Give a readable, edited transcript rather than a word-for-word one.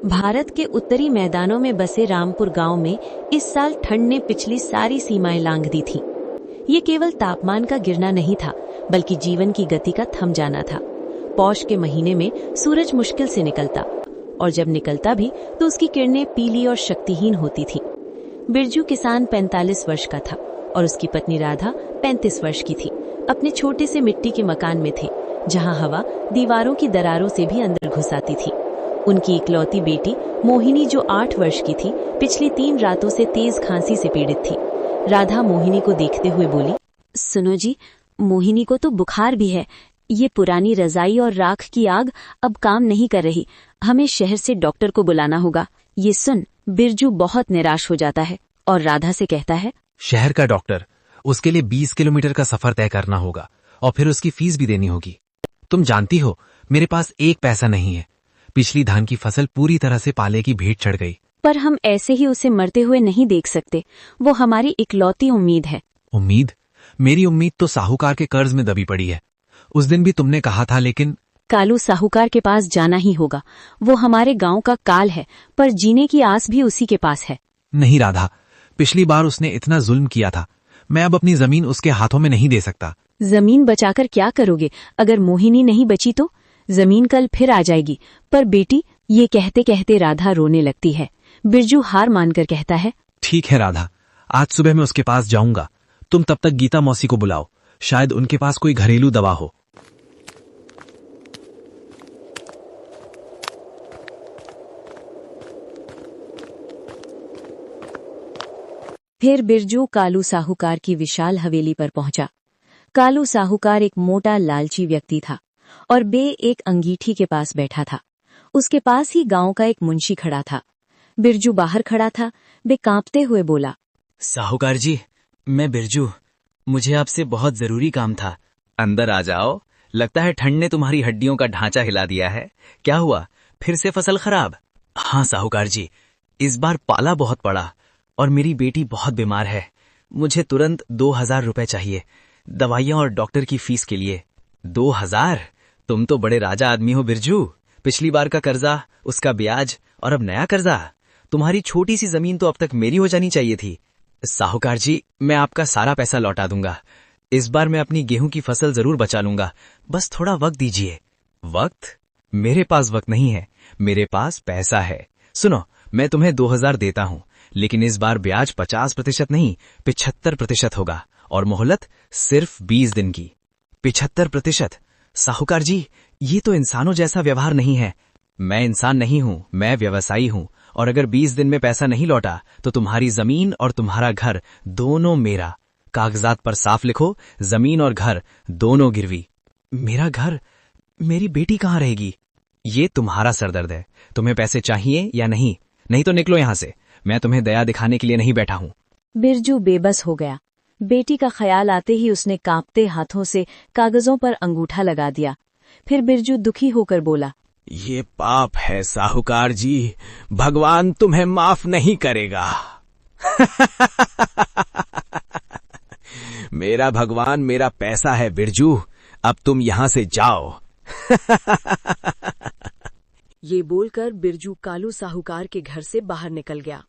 भारत के उत्तरी मैदानों में बसे रामपुर गांव में इस साल ठंड ने पिछली सारी सीमाएं लांघ दी थी। ये केवल तापमान का गिरना नहीं था, बल्कि जीवन की गति का थम जाना था। पौष के महीने में सूरज मुश्किल से निकलता, और जब निकलता भी तो उसकी किरणें पीली और शक्तिहीन होती थी। बिरजू किसान 45 वर्ष का था और उसकी पत्नी राधा 35 वर्ष की थी। अपने छोटे से मिट्टी के मकान में थे, जहां हवा दीवारों की दरारों से भी अंदर घुस आती थी। उनकी इकलौती बेटी मोहिनी, जो 8 वर्ष की थी, पिछली 3 रातों से तेज खांसी से पीड़ित थी। राधा मोहिनी को देखते हुए बोली, सुनो जी, मोहिनी को तो बुखार भी है। ये पुरानी रजाई और राख की आग अब काम नहीं कर रही। हमें शहर से डॉक्टर को बुलाना होगा। ये सुन, बिरजू बहुत निराश हो जाता है और राधा से कहता है, शहर का डॉक्टर? उसके लिए 20 किलोमीटर का सफर तय करना होगा और फिर उसकी फीस भी देनी होगी। तुम जानती हो, मेरे पास एक पैसा नहीं है। पिछली धान की फसल पूरी तरह से पाले की भेंट चढ़ गई। पर हम ऐसे ही उसे मरते हुए नहीं देख सकते। वो हमारी इकलौती उम्मीद है। उम्मीद? मेरी उम्मीद तो साहूकार के कर्ज में दबी पड़ी है। उस दिन भी तुमने कहा था, लेकिन कालू साहूकार के पास जाना ही होगा। वो हमारे गांव का काल है, पर जीने की आस भी उसी के पास है। नहीं राधा, पिछली बार उसने इतना जुल्म किया था। मैं अब अपनी जमीन उसके हाथों में नहीं दे सकता। जमीन बचाकर क्या करोगे? अगर मोहिनी नहीं बची तो जमीन कल फिर आ जाएगी। पर बेटी, ये कहते कहते राधा रोने लगती है। बिरजू हार मानकर कहता है, ठीक है राधा, आज सुबह मैं उसके पास जाऊंगा। तुम तब तक गीता मौसी को बुलाओ, शायद उनके पास कोई घरेलू दवा हो। फिर बिरजू कालू साहूकार की विशाल हवेली पर पहुंचा। कालू साहूकार एक मोटा लालची व्यक्ति था और बे एक अंगीठी के पास बैठा था। उसके पास ही गांव का एक मुंशी खड़ा था। बिरजू बाहर खड़ा था। बे कांपते हुए बोला, साहूकार जी, मैं बिरजू। मुझे आपसे बहुत जरूरी काम था। अंदर आ जाओ। लगता है ठंड ने तुम्हारी हड्डियों का ढांचा हिला दिया है। क्या हुआ, फिर से फसल खराब? हाँ साहूकार जी, इस बार पाला बहुत पड़ा और मेरी बेटी बहुत बीमार है। मुझे तुरंत 2000 रुपए चाहिए, दवाइयां और डॉक्टर की फीस के लिए। 2000? तुम तो बड़े राजा आदमी हो बिरजू। पिछली बार का कर्जा, उसका ब्याज और अब नया कर्जा। तुम्हारी छोटी सी जमीन तो अब तक मेरी हो जानी चाहिए थी। साहूकार जी, मैं आपका सारा पैसा लौटा दूंगा। इस बार मैं अपनी गेहूं की फसल जरूर बचा लूंगा। बस थोड़ा वक्त दीजिए। वक्त? मेरे पास वक्त नहीं है, मेरे पास पैसा है। सुनो, मैं तुम्हें 2000 देता हूं, लेकिन इस बार ब्याज 50% नहीं, 75% होगा और मोहलत सिर्फ 20 दिन की। 75%? साहूकार जी, ये तो इंसानों जैसा व्यवहार नहीं है। मैं इंसान नहीं हूं, मैं व्यवसायी हूं, और अगर 20 दिन में पैसा नहीं लौटा तो तुम्हारी जमीन और तुम्हारा घर दोनों मेरा। कागजात पर साफ लिखो, जमीन और घर दोनों गिरवी। मेरा घर? मेरी बेटी कहाँ रहेगी? ये तुम्हारा सरदर्द है। तुम्हें पैसे चाहिए या नहीं? नहीं तो निकलो यहां से। मैं तुम्हें दया दिखाने के लिए नहीं बैठा हूं। बिरजू बेबस हो गया। बेटी का ख्याल आते ही उसने कांपते हाथों से कागजों पर अंगूठा लगा दिया। फिर बिरजू दुखी होकर बोला, ये पाप है साहूकार जी, भगवान तुम्हें माफ नहीं करेगा। मेरा भगवान मेरा पैसा है बिरजू, अब तुम यहां से जाओ। ये बोलकर बिरजू कालू साहूकार के घर से बाहर निकल गया।